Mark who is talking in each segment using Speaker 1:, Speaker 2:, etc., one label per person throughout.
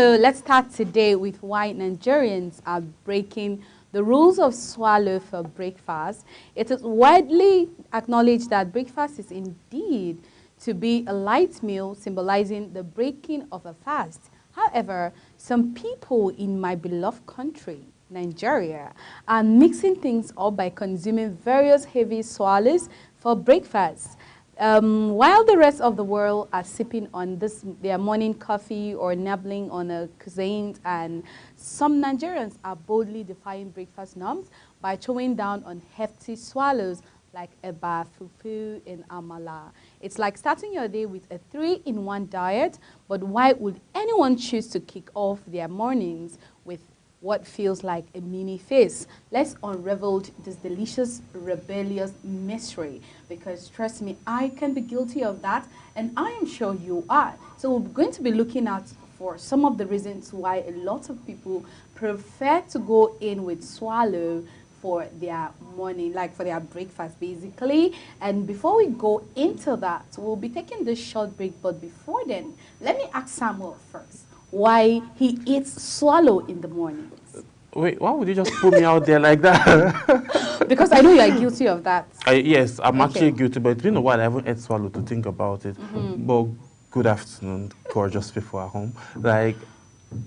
Speaker 1: So let's start today with why Nigerians are breaking the rules of swallow for breakfast. It is widely acknowledged that breakfast is indeed to be a light meal symbolizing the breaking of a fast. However, some people in my beloved country, Nigeria, are mixing things up by consuming various heavy swallows for breakfast. While the rest of the world are sipping on their morning coffee or nibbling on a croissant, and some Nigerians are boldly defying breakfast norms by throwing down on hefty swallows like eba, fufu, and amala. It's like starting your day with a 3-in-1 diet, but why would anyone choose to kick off their mornings with what feels like a mini feast? Let's unravel this delicious, rebellious mystery, because trust me, I can be guilty of that, and I am sure you are. So we're going to be looking at for some of the reasons why a lot of people prefer to go in with swallow for their morning, like for their breakfast basically. And before we go into that, we'll be taking this short break, but before then, let me ask Samuel first why he eats swallow in the mornings.
Speaker 2: Wait, why would you just put me out there like that?
Speaker 1: Because I know you are guilty of that.
Speaker 2: Yes, I'm
Speaker 1: Okay.
Speaker 2: actually guilty, but it's been a while I haven't ate swallow to think about it. But good afternoon, gorgeous people at home. Like,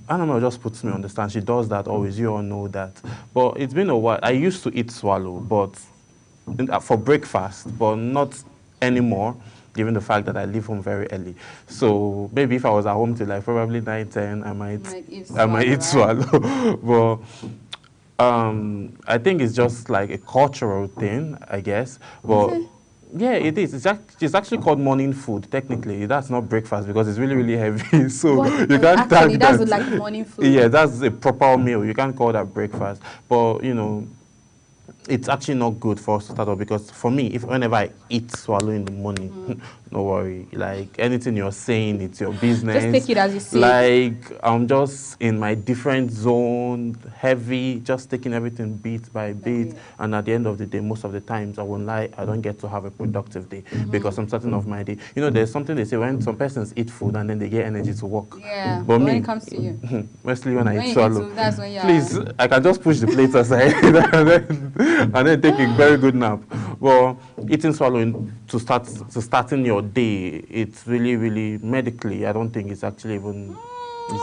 Speaker 2: Annabelle just puts me on the stand. She does that always. You all know that. But it's been a while. I used to eat swallow, but for breakfast, but not anymore, given the fact that I leave home very early. So maybe if I was at home till like probably 9, 10, I might eat swallow. But I think it's just like a cultural thing, I guess. But yeah, it is. It's actually called morning food. Technically, that's not breakfast because it's really, really heavy. So you can't
Speaker 1: actually,
Speaker 2: tag
Speaker 1: that's
Speaker 2: that.
Speaker 1: like morning food.
Speaker 2: Yeah, that's a proper meal. You can't call that breakfast. But you know, it's actually not good for us to start off, because for me, whenever I eat swallow in the morning, no worry. Like anything you're saying, it's your business.
Speaker 1: Just take it as you see.
Speaker 2: Like I'm just in my different zone, heavy, just taking everything bit by bit. And at the end of the day, most of the times, I won't lie, I don't get to have a productive day because I'm starting off my day. You know, there's something they say when some persons eat food and then they get energy to work.
Speaker 1: Yeah,
Speaker 2: but
Speaker 1: when
Speaker 2: me,
Speaker 1: it comes to you.
Speaker 2: mostly when I eat
Speaker 1: you
Speaker 2: swallow.
Speaker 1: eat, that's when you
Speaker 2: Please, I can just push the plate aside and then take a very good nap. Well, eating swallowing to starting your day, it's really, really medically, I don't think it's actually even.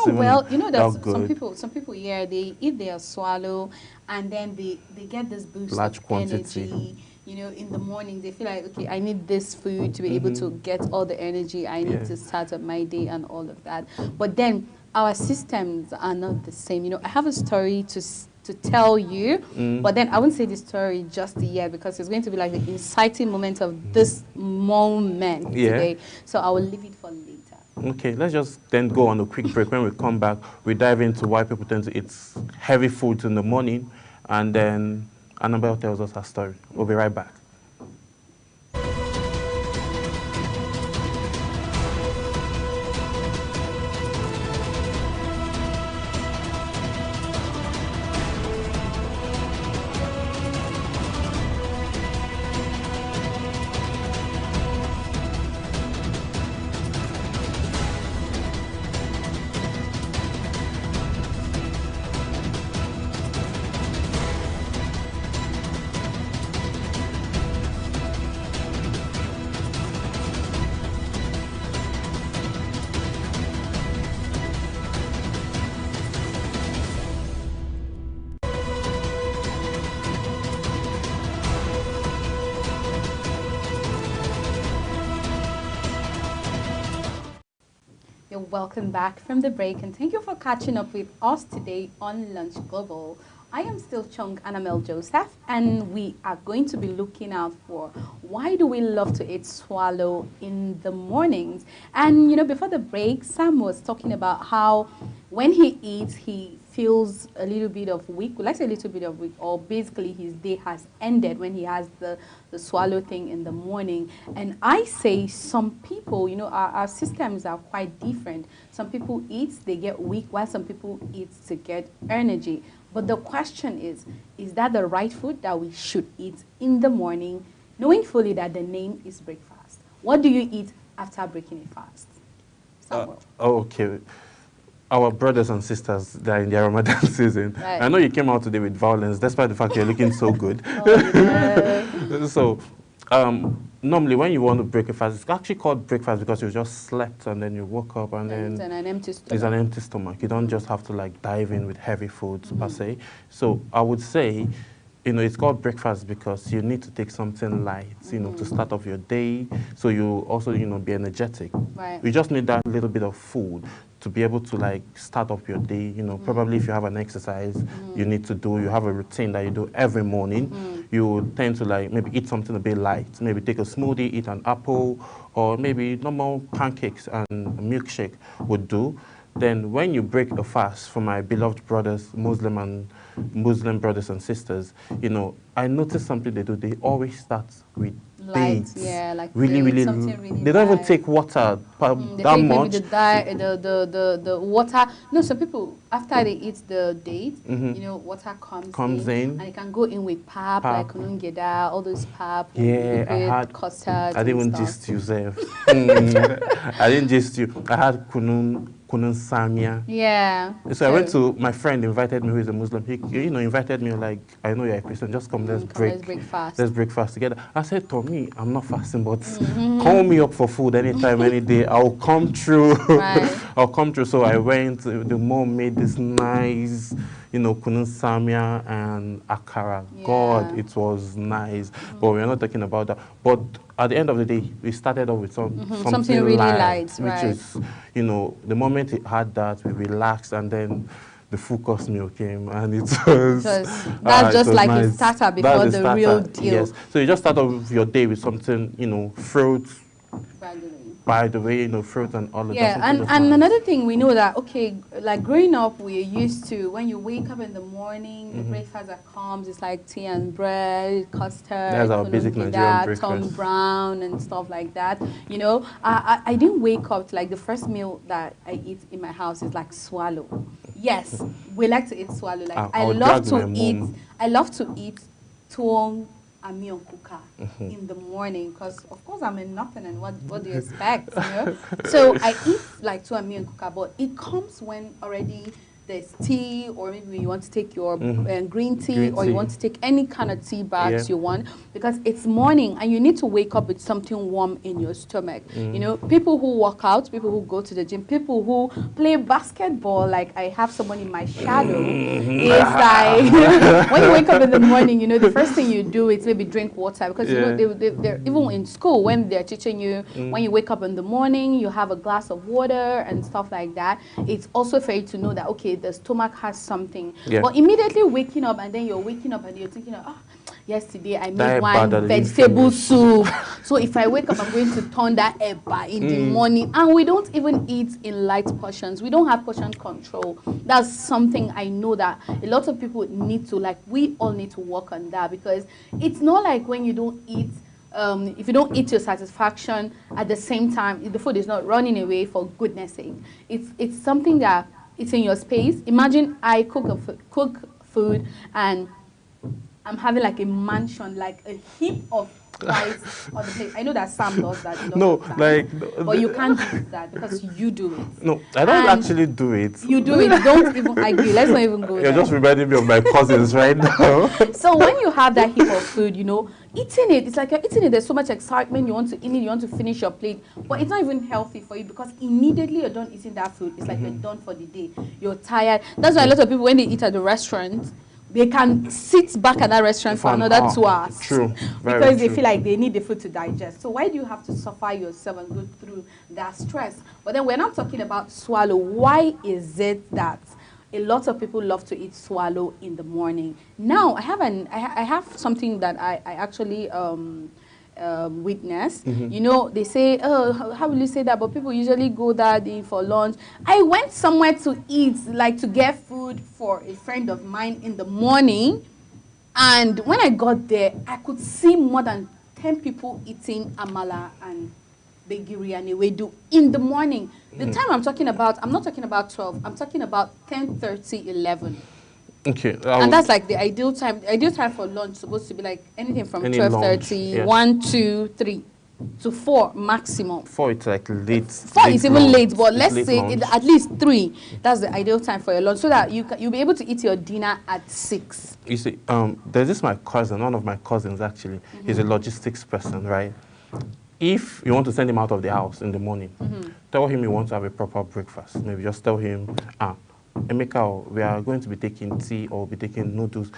Speaker 1: Well, you know that
Speaker 2: good.
Speaker 1: some people here, they eat their swallow and then they get this boost
Speaker 2: Large
Speaker 1: of
Speaker 2: quantity.
Speaker 1: energy. You know, in the morning they feel like, okay, I need this food to be able to get all the energy I need to start up my day and all of that. But then our systems are not the same. You know, I have a story to tell you, but then I won't say the story just yet because it's going to be like the inciting moment of this moment today. So I will leave it for later.
Speaker 2: Okay, let's just then go on a quick break. When we come back, we dive into why people tend to eat heavy foods in the morning, and then Annabelle tells us her story. We'll be right back.
Speaker 1: You're welcome back from the break, and thank you for catching up with us today on Lunch Global. I am still Chung Annabelle Joseph, and we are going to be looking out for why do we love to eat swallow in the mornings. And you know, before the break, Sam was talking about how when he eats, he feels a little bit of weak. Let's say a little bit of weak, or basically his day has ended when he has the swallow thing in the morning. And I say some people, you know, our systems are quite different. Some people eat, they get weak, while some people eat to get energy. But the question is that the right food that we should eat in the morning, knowing fully that the name is breakfast? What do you eat after breaking a fast? Samuel.
Speaker 2: Okay. our brothers and sisters that are in their Ramadan season.
Speaker 1: Right.
Speaker 2: I know you came out today with violence, despite the fact you're looking so good.
Speaker 1: Oh, yeah.
Speaker 2: So, normally when you want to break a fast, it's actually called breakfast because you just slept and then you woke up and
Speaker 1: It's
Speaker 2: then
Speaker 1: an empty stomach.
Speaker 2: it's an empty stomach. You don't just have to like dive in with heavy foods per se. So I would say, it's called breakfast because you need to take something light, to start off your day. So you also, be energetic.
Speaker 1: Right.
Speaker 2: You just need that little bit of food to be able to like start off your day. Probably if you have an exercise you need to do, you have a routine that you do every morning, you tend to like maybe eat something a bit light, maybe take a smoothie, eat an apple, or maybe normal pancakes and a milkshake would do. Then when you break a fast, for my beloved brothers, Muslim brothers and sisters, I noticed something they do. They always start with
Speaker 1: Light,
Speaker 2: dates.
Speaker 1: yeah, like
Speaker 2: really,
Speaker 1: dates,
Speaker 2: really,
Speaker 1: something really
Speaker 2: they don't even
Speaker 1: light.
Speaker 2: take water
Speaker 1: They
Speaker 2: that
Speaker 1: take
Speaker 2: much.
Speaker 1: maybe the water. No, some people after they eat the date, water comes
Speaker 2: in.
Speaker 1: and it can go in with pap, like kunungeda, all those pap.
Speaker 2: Yeah, I
Speaker 1: liquid
Speaker 2: had
Speaker 1: custard.
Speaker 2: I didn't even
Speaker 1: and stuff.
Speaker 2: gist you, Zef. I didn't gist you. I had kunun samia.
Speaker 1: Yeah.
Speaker 2: So I went to, my friend invited me, who is a Muslim. He, invited me like, I know you're a Christian, just come, let's break
Speaker 1: fast.
Speaker 2: Let's break fast together. I said, to me, I'm not fasting, but call me up for food anytime, any day. I'll come through.
Speaker 1: Right.
Speaker 2: I'll come through. So I went. The mom made this nice, kunun samia and akara.
Speaker 1: Yeah.
Speaker 2: God, it was nice. But we're not talking about that. But at the end of the day, we started off with something
Speaker 1: really
Speaker 2: light,
Speaker 1: light,
Speaker 2: which
Speaker 1: right.
Speaker 2: is, the moment it had that, we relaxed, and then the full course meal came, and it was.
Speaker 1: That's just like nice. A starter before the real deal.
Speaker 2: Yes. So you just start off your day with something, fruits. By the way, fruit and all of that.
Speaker 1: Yeah, and another thing we know that, okay, like growing up, we're used to when you wake up in the morning, the breakfast that comes, it's like tea and bread, custard,
Speaker 2: that's our basic Nigerian breakfast.
Speaker 1: Tom Brown and stuff like that. I didn't wake up to like the first meal that I eat in my house is like swallow. Yes, we like to eat swallow. Like I love to eat tuwon amion kuka in the morning because of course I'm in nothing and what do you expect, So I eat like tuwon amion kuka, but it comes when already there's tea, or maybe you want to take your green tea, or you want to take any kind of tea bags you want, because it's morning and you need to wake up with something warm in your stomach. People who work out, people who go to the gym, people who play basketball, like I have someone in my shadow, it's like when you wake up in the morning, the first thing you do is maybe drink water, because they're even in school when they're teaching you, when you wake up in the morning, you have a glass of water and stuff like that. It's also for you to know that, okay, the stomach has something. But immediately waking up, and then you're waking up and you're thinking, yesterday I made one vegetable soup. So if I wake up, I'm going to turn that eba in the morning. And we don't even eat in light portions. We don't have portion control. That's something I know that a lot of people need to, like, we all need to work on that, because it's not like when you don't eat, if you don't eat to satisfaction at the same time, the food is not running away, for goodness sake. It's something that it's in your space. Imagine I cook food and I'm having like a mansion, like a heap of rice on the plate. I know that Sam does that. But you can't do that because you do it.
Speaker 2: No, I don't actually do it.
Speaker 1: You do it. Don't even argue. Let's not even go there.
Speaker 2: You're just reminding me of my cousins right now.
Speaker 1: So when you have that heap of food, eating it, it's like you're eating it, there's so much excitement, you want to eat it, you want to finish your plate, but it's not even healthy for you, because immediately you're done eating that food, it's like you're done for the day, you're tired. That's why a lot of people, when they eat at the restaurant, they can sit back at that restaurant for another 2 hours.
Speaker 2: True.
Speaker 1: Because they feel like they need the food to digest. So why do you have to suffer yourself and go through that stress? But then we're not talking about swallow. Why is it that a lot of people love to eat swallow in the morning? Now, I have something that I actually witnessed. They say, how will you say that? But people usually go that day for lunch. I went somewhere to eat, like to get food for a friend of mine in the morning. And when I got there, I could see more than 10 people eating amala and begiri and ewedu in the morning. The time I'm talking about, I'm not talking about 12, I'm talking about 10:30, 11.
Speaker 2: Okay.
Speaker 1: And that's like the ideal time. The ideal time for lunch is supposed to be like anything from 12:30, 1, 2, 3. to 4 maximum.
Speaker 2: 4, it's like late.
Speaker 1: 4 is even
Speaker 2: lunch.
Speaker 1: late, but
Speaker 2: It's
Speaker 1: let's
Speaker 2: late
Speaker 1: say
Speaker 2: lunch.
Speaker 1: at least 3. That's the ideal time for your lunch, so that you'll be able to eat your dinner at 6.
Speaker 2: You see, there's this my cousin, one of my cousins actually. He's a logistics person, right? If you want to send him out of the house in the morning, tell him you want to have a proper breakfast. Maybe just tell him, Emeka, we are going to be taking tea or be taking noodles.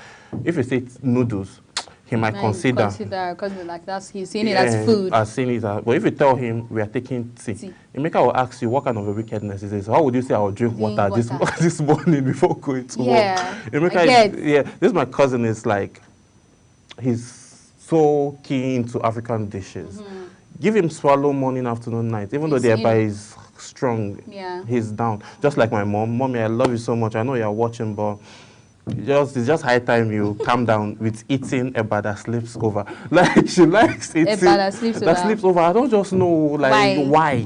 Speaker 2: If you say noodles, he might consider
Speaker 1: because like he's seeing it as food.
Speaker 2: But if you tell him we are taking tea. Emeka will ask you what kind of a wickedness is this. How would you say I will drink water this morning before going to work? Emeka this my cousin is like, he's so keen to African dishes. Give him swallow morning, afternoon, night. Even though the eba is strong, he's down. Just like my mom. Mommy, I love you so much. I know you're watching, but it's just high time you calm down with eating eba that sleeps over. Like, she likes eating
Speaker 1: eba that sleeps over.
Speaker 2: I don't just know like why.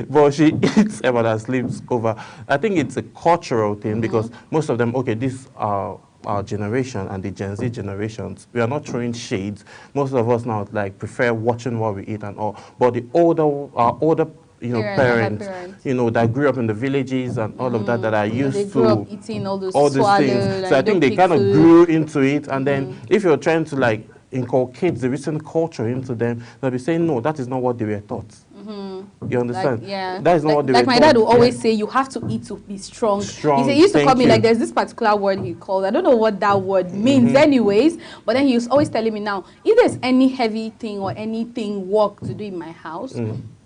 Speaker 2: But she eats eba that sleeps over. I think it's a cultural thing because most of them, this our generation and the Gen Z generations, we are not throwing shades. Most of us now like prefer watching what we eat and all. But the older parents, that grew up in the villages and all of that are used
Speaker 1: they grew up eating all these
Speaker 2: things. So I think they kind of grew into it. And then if you're trying to like inculcate the recent culture into them, they'll be saying, no, that is not what they were taught. You understand?
Speaker 1: That
Speaker 2: is not what they were
Speaker 1: Like my dad will always say, you have to eat to be strong. He used to call me, like, there's this particular word he called. I don't know what that word means anyways, but then he was always telling me now, if there's any heavy thing or anything work to do in my house,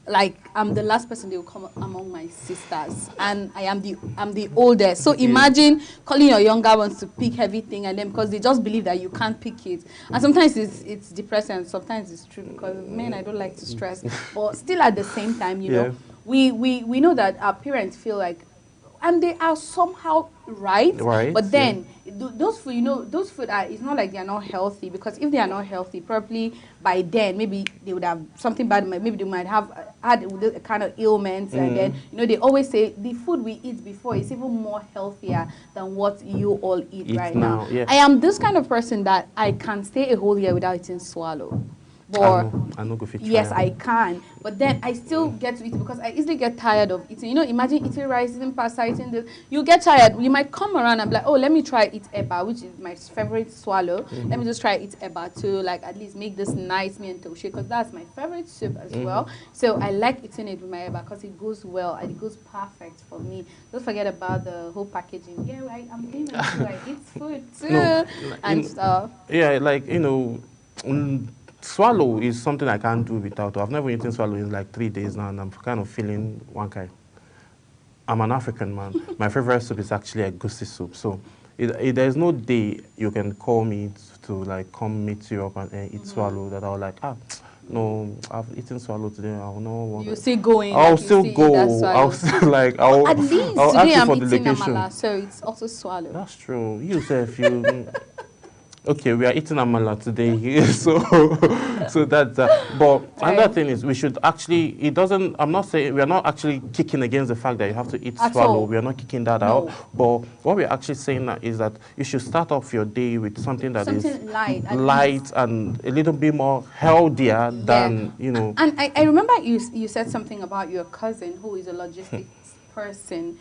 Speaker 1: like I'm the last person they will come among my sisters, and I'm the oldest. So imagine calling your younger ones to pick everything, and then because they just believe that you can't pick it. And sometimes it's depressing, and sometimes it's true because men, I don't like to stress, but still at the same time, you know, we know that our parents feel like, and they are somehow right. But then those food, those food are, it's not like they are not healthy, because if they are not healthy, probably by then maybe they would have something bad. Maybe they might have had a kind of ailments, and then they always say the food we eat before is even more healthier than what you all eat right now. I am this kind of person that I can stay a whole year without eating swallow. But yes, I can. But then I still get to eat it because I easily get tired of eating. Imagine eating rice, eating pasta, eating this. You get tired. You might come around and be like, oh, let me try eat eba, which is my favorite swallow. Let me just try eat eba to like at least make this nice me and toshe, because that's my favorite soup as well. So I like eating it with my eba because it goes well and it goes perfect for me. Don't forget about the whole packaging. Yeah, right. I'm doing it too. I eat food too and stuff.
Speaker 2: Yeah, like swallow is something I can't do without. I've never eaten swallow in like 3 days now, and I'm kind of feeling one kind. I'm an African man. My favorite soup is actually a egusi soup. So there's no day you can call me to like come meet you up and eat swallow that I'll like, no, I've eaten swallow today. I will not want.
Speaker 1: You still going?
Speaker 2: I'll still go. I'll still like.
Speaker 1: At least
Speaker 2: I'll
Speaker 1: today
Speaker 2: ask
Speaker 1: I'm
Speaker 2: you for the
Speaker 1: eating
Speaker 2: location.
Speaker 1: amala, so it's also swallow.
Speaker 2: That's true. You say if you. Okay, we are eating amala today, so that's but another thing is we should actually. I'm not saying we are not actually kicking against the fact that you have to eat swallow. We are not kicking that out. But what we're actually saying is that you should start off your day with something that is light and a little bit more healthier than
Speaker 1: And I remember you said something about your cousin who is a logistics person.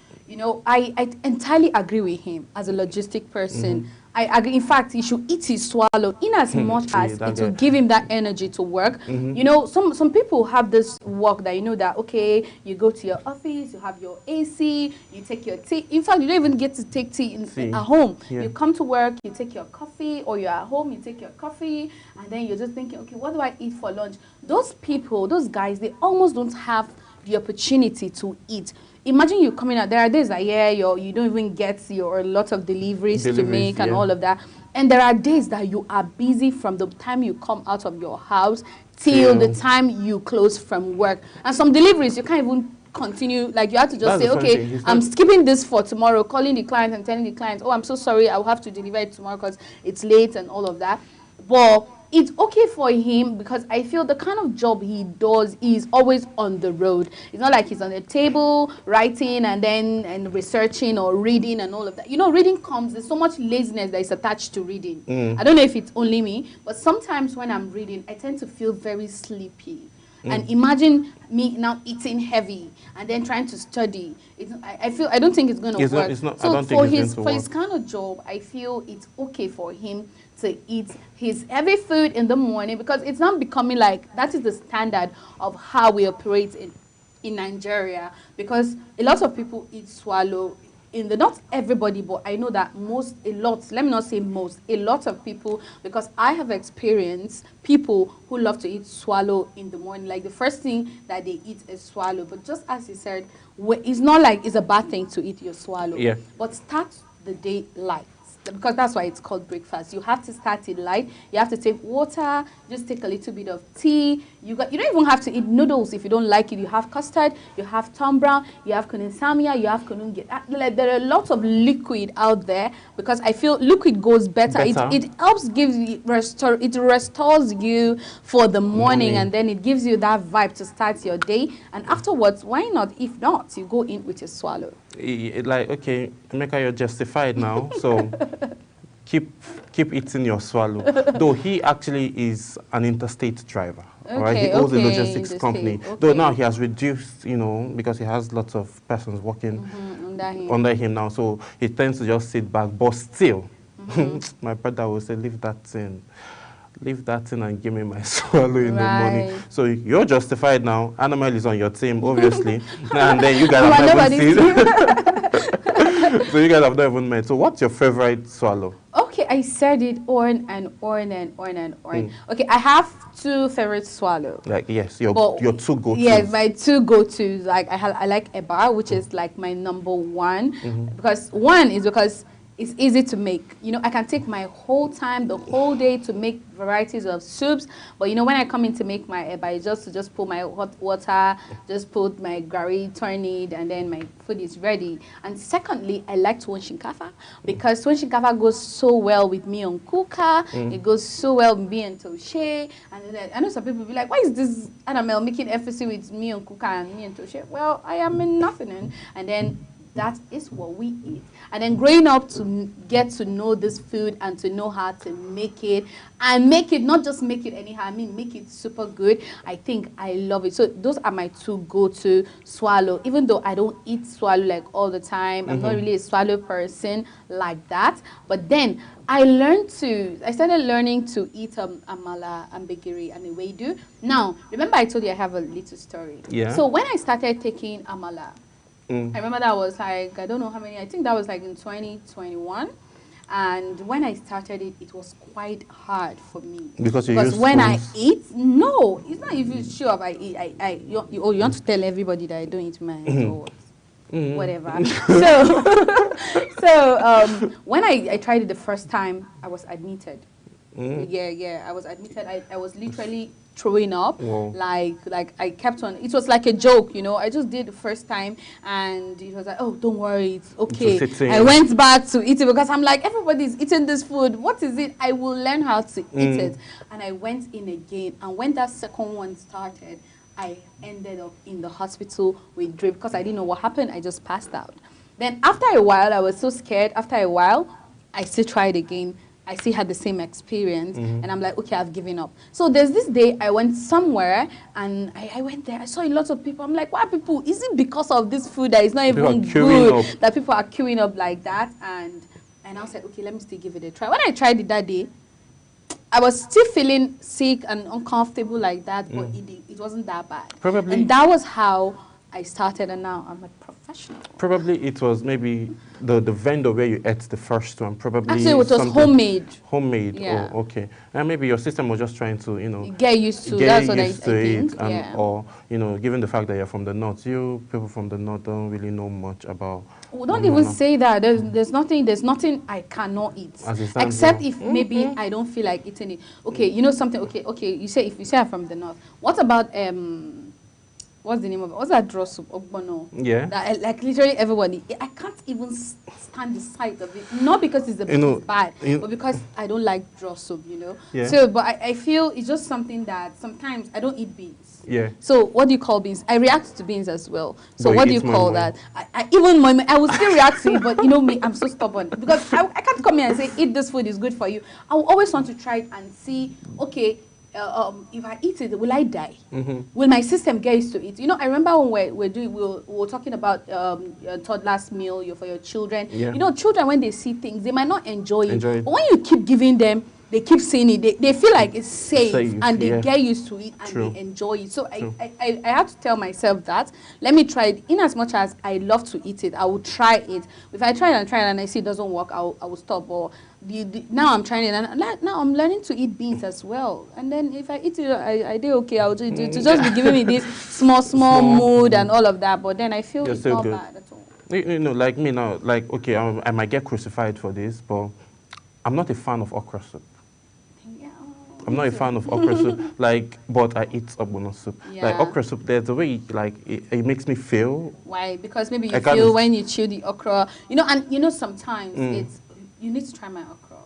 Speaker 1: I entirely agree with him as a logistic person. I agree. In fact, he should eat his swallow in as much as it will give him that energy to work. Some people have this work that that, okay, you go to your office, you have your AC, you take your tea. In fact, you don't even get to take tea at home. You come to work, you take your coffee, or you're at home, you take your coffee, and then you're just thinking, okay, what do I eat for lunch? Those people, those guys, they almost don't have the opportunity to eat. Imagine you coming out. There are days that you don't even get a lot of deliveries to make and all of that. And there are days that you are busy from the time you come out of your house till the time you close from work. And some deliveries you can't even continue. Like you have to just say, okay, I'm skipping this for tomorrow, calling the client and telling the client, oh, I'm so sorry, I'll have to deliver it tomorrow because it's late and all of that. But it's okay for him because I feel the kind of job he does is always on the road. It's not like he's on the table writing and researching or reading and all of that. Reading there's so much laziness that is attached to reading. I don't know if it's only me, but sometimes when I'm reading, I tend to feel very sleepy. And imagine me now eating heavy and then trying to study. I don't think it's going to work.
Speaker 2: It's not,
Speaker 1: so
Speaker 2: I don't think it's going to
Speaker 1: for
Speaker 2: work.
Speaker 1: his kind of job, I feel it's okay for him to eat his heavy food in the morning, because it's not becoming like that is the standard of how we operate in Nigeria, because a lot of people eat swallow in the, not everybody, but I know that let me not say most, a lot of people, because I have experienced people who love to eat swallow in the morning. Like the first thing that they eat is swallow. But just as he said, it's not like it's a bad thing to eat your swallow.
Speaker 2: Yeah.
Speaker 1: But start the day light, because that's why it's called breakfast. You have to start it light. You have to take water, just take a little bit of tea. You don't even have to eat noodles if you don't like it. You have custard, you have Tom Brown, you have kunun samia, you have kunun. There are lots of liquid out there, because I feel liquid goes better. It helps, it restores you for the morning, and then it gives you that vibe to start your day. And afterwards, why not? If not, you go in with your swallow.
Speaker 2: Like, okay, Emeka, you're justified now, so keep eating your swallow. Though he actually is an interstate driver, all right? He owns a logistics company. Okay. Though now he has reduced, you know, because he has lots of persons working under him now, so he tends to just sit back. But still, my brother will say, leave that thing and give me my swallow in the morning. So you're justified now. Animal is on your team, obviously. And then you guys have never seen. So you guys have not even met. So what's your favorite swallow?
Speaker 1: Okay, I said it on and on. Okay, I have two favorite swallow.
Speaker 2: Like, yes, your two go-tos.
Speaker 1: Yes, my two go-tos. Like I like Eba, which is like my number one. Because it's easy to make. You know, I can take my whole time, the whole day, to make varieties of soups. But you know, when I come in to make my eba, it's just put my hot water, just put my gari, turn it, and then my food is ready. And secondly, I like tuwon shinkafa, because tuwon shinkafa goes so well with miyan kuka. It goes so well with miyan toshe. And then I know some people will be like, why is this Annabelle making emphasis with miyan kuka and miyan toshe? Well, I am in nothing. And then that is what we eat. And then growing up to get to know this food and to know how to make it, and make it, not just make it anyhow, I mean make it super good. I think I love it. So those are my two go-to swallow, even though I don't eat swallow like all the time. I'm not really a swallow person like that. But then I started learning to eat amala and begiri and ewedu. Now, remember I told you I have a little story.
Speaker 2: Yeah.
Speaker 1: So when I started taking amala, I remember that was like, I don't know how many, I think that was like in 2021. And when I started it, it was quite hard for me. Because when I eat, no, it's not even sure if I eat. You want to tell everybody that I don't eat my or whatever. So when I tried it the first time, I was admitted. I was admitted. I was literally throwing up. Like I kept on, it was like a joke, you know. I just did the first time and it was like, oh, don't worry, it's okay. I went back to eat it because I'm like, everybody's eating this food, what is it? I will learn how to eat it. And I went in again, and when that second one started, I ended up in the hospital with drip because I didn't know what happened. I just passed out. Then after a while, I was so scared. After a while, I still tried again. I still had the same experience, and I'm like, okay, I've given up. So there's this day I went somewhere, and I went there. I saw a lot of people. I'm like, why people? Is it because of this food that is not even good that people are queuing up like that? And I said, okay, let me still give it a try. When I tried it that day, I was still feeling sick and uncomfortable like that, but it wasn't that bad. Probably. And that was how I started, and now I'm a professional. Probably
Speaker 2: it was maybe the vendor where you ate the first one. Probably
Speaker 1: actually it was homemade.
Speaker 2: Homemade. Yeah. Oh, okay. And maybe your system was just trying to, you know,
Speaker 1: get used to. That's what I think.
Speaker 2: And, yeah. Or you know, given the fact that you're from the north, you people from the north don't really know much about.
Speaker 1: Well, don't even say that. There's nothing I cannot eat, except if maybe I don't feel like eating it. Okay, you know something. Okay. You say if you say I'm from the north. What about what's the name of it? What's that draw soup? Ogbono. Yeah. That, like literally everybody. I can't even stand the sight of it. Not because it's bad, but because I don't like draw soup, you know. Yeah. So, but I feel it's just something that sometimes I don't eat beans. Yeah. So what do you call beans? I react to beans as well. So what do you call that? I even I will still react to it, but you know me, I'm so stubborn because I can't come here and say eat this food is good for you. I will always want to try it and see. Okay. if I eat it, will I die? Will my system get used to it? You know, I remember when we were talking about toddler's meal for your children.
Speaker 2: Yeah.
Speaker 1: You know, children, when they see things, they might not enjoy it.
Speaker 2: Enjoy it.
Speaker 1: But when you keep giving them, they keep seeing it. They feel like it's safe, and they
Speaker 2: yeah.
Speaker 1: get used to it, and
Speaker 2: True.
Speaker 1: they enjoy it. So
Speaker 2: True.
Speaker 1: I had to tell myself that, let me try it. In as much as I love to eat it, I will try it. If I try it and I see it doesn't work, I will stop. Or now I'm trying it, and now I'm learning to eat beans as well. And then if I eat it, I do okay. I'll do to just be giving me this small mood and all of that. But then I feel it's not bad at all.
Speaker 2: You know, like me now, like, okay, I might get crucified for this, but I'm not a fan of okra soup.
Speaker 1: Yeah,
Speaker 2: I'm not a fan of okra soup, like, but I eat ogbono soup.
Speaker 1: Yeah.
Speaker 2: Like, okra soup, there's a way, like, it makes me feel.
Speaker 1: Why? Because maybe you
Speaker 2: I can't-
Speaker 1: feel when you chew the okra, you know, and you know sometimes you need to try my okra.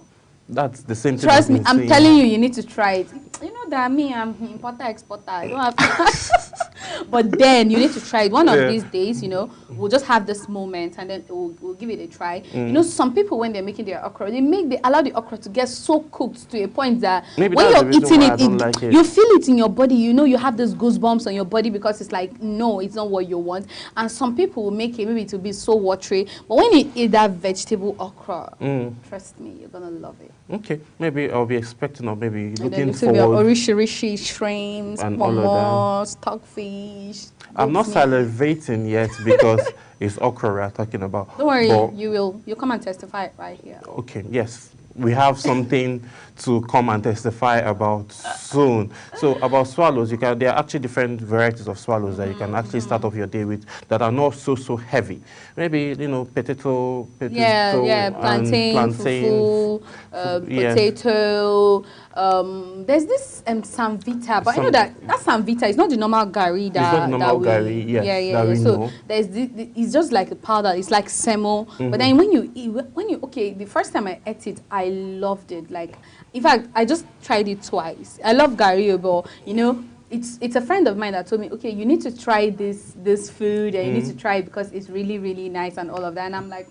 Speaker 2: That's the same thing.
Speaker 1: Trust me,
Speaker 2: I've been
Speaker 1: I'm
Speaker 2: saying.
Speaker 1: telling you, you need to try it. You know that me, I'm importer, exporter. I don't have to. But then you need to try it. One of these days, you know, we'll just have this moment and then we'll give it a try. You know, some people, when they're making their okra, they allow the okra to get so cooked to a point that
Speaker 2: Maybe
Speaker 1: when
Speaker 2: that's
Speaker 1: you're
Speaker 2: the reason
Speaker 1: eating
Speaker 2: why I don't like it.
Speaker 1: you feel it in your body. You know, you have those goosebumps on your body because it's like, no, it's not what you want. And some people will make it, maybe it will be so watery. But when you eat that vegetable okra, trust me, you're going to love it.
Speaker 2: Okay, maybe I'll be expecting, or maybe
Speaker 1: And
Speaker 2: looking
Speaker 1: then
Speaker 2: forward.
Speaker 1: Orishirishi, shrimps,
Speaker 2: And all of
Speaker 1: momo, stockfish.
Speaker 2: I'm not
Speaker 1: goat's meat.
Speaker 2: salivating yet because it's okra we're talking about.
Speaker 1: Don't worry,
Speaker 2: But,
Speaker 1: you'll come and testify right here.
Speaker 2: okay, yes, we have something to come and testify about soon. So about swallows, there are actually different varieties of swallows that you can actually start off your day with that are not so heavy. Maybe, you know, potato
Speaker 1: Yeah, plantain, fufu,
Speaker 2: yes.
Speaker 1: potato. There's this Samvita, but I know that Samvita is not the normal gari that,
Speaker 2: not normal
Speaker 1: that we,
Speaker 2: gari, yes,
Speaker 1: yeah.
Speaker 2: that we
Speaker 1: So
Speaker 2: know.
Speaker 1: there's it's just like a powder. It's like semo. But then when you okay, the first time I ate it, I loved it. Like, in fact, I just tried it twice. I love gari, but you know, it's a friend of mine that told me, okay, you need to try this food, and you need to try it because it's really nice and all of that. And I'm like,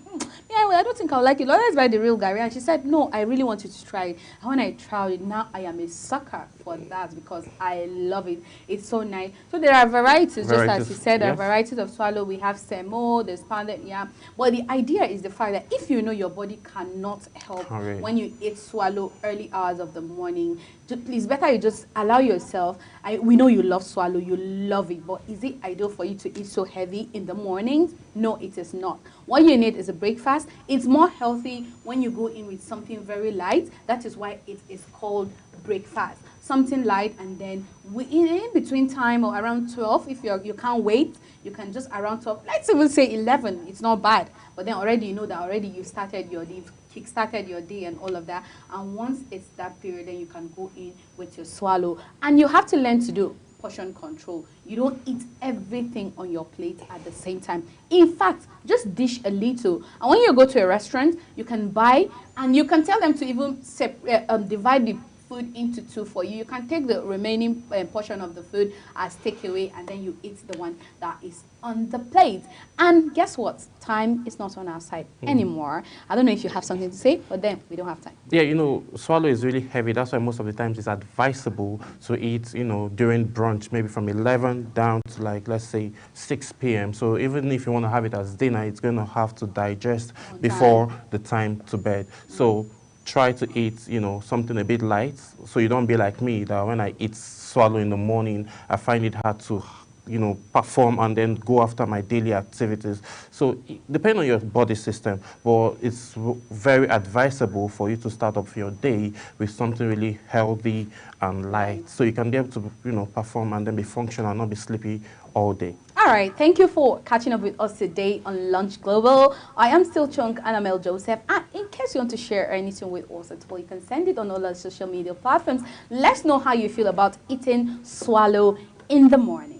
Speaker 1: yeah, well, I don't think I'll like it. Let's buy the real gari. And she said, no, I really want you to try it. And when I tried it, now I am a sucker for that because I love it. It's so nice. So there are varieties, just as you said, there are varieties of swallow. We have semo, there's pounded yam. But the idea is the fact that if you know your body cannot help when you eat swallow early hours of the morning, it's better you just allow yourself. We know you love swallow, you love it, but is it ideal for you to eat so heavy in the mornings? No, it is not. What you need is a breakfast. It's more healthy when you go in with something very light. That is why it is called breakfast. Something light, and then in between time or around 12, if you can't wait, you can just around 12, let's even say 11, it's not bad. But then already you know that already you started your day, kick-started your day and all of that. And once it's that period, then you can go in with your swallow. And you have to learn to do portion control. You don't eat everything on your plate at the same time. In fact, just dish a little. And when you go to a restaurant, you can buy, and you can tell them to even divide the food into two for you. You can take the remaining portion of the food as takeaway, and then you eat the one that is on the plate. And guess what? Time is not on our side anymore. I don't know if you have something to say, but then we don't have time.
Speaker 2: Yeah, you know, swallow is really heavy. That's why most of the times it's advisable to eat, you know, during brunch, maybe from 11 down to, like, let's say 6 p.m. So even if you want to have it as dinner, it's going to have to digest before the time to bed. So try to eat, you know, something a bit light, so you don't be like me, that when I eat swallow in the morning, I find it hard to, you know, perform and then go after my daily activities. So depending on your body system, but it's very advisable for you to start off your day with something really healthy and light, so you can be able to, you know, perform and then be functional and not be sleepy all day.
Speaker 1: All right, thank you for catching up with us today on Lunch Global. I am still Chunk Annamel Joseph, and in case you want to share anything with us at all, you can send it on all our social media platforms. Let's know how you feel about eating swallow in the morning.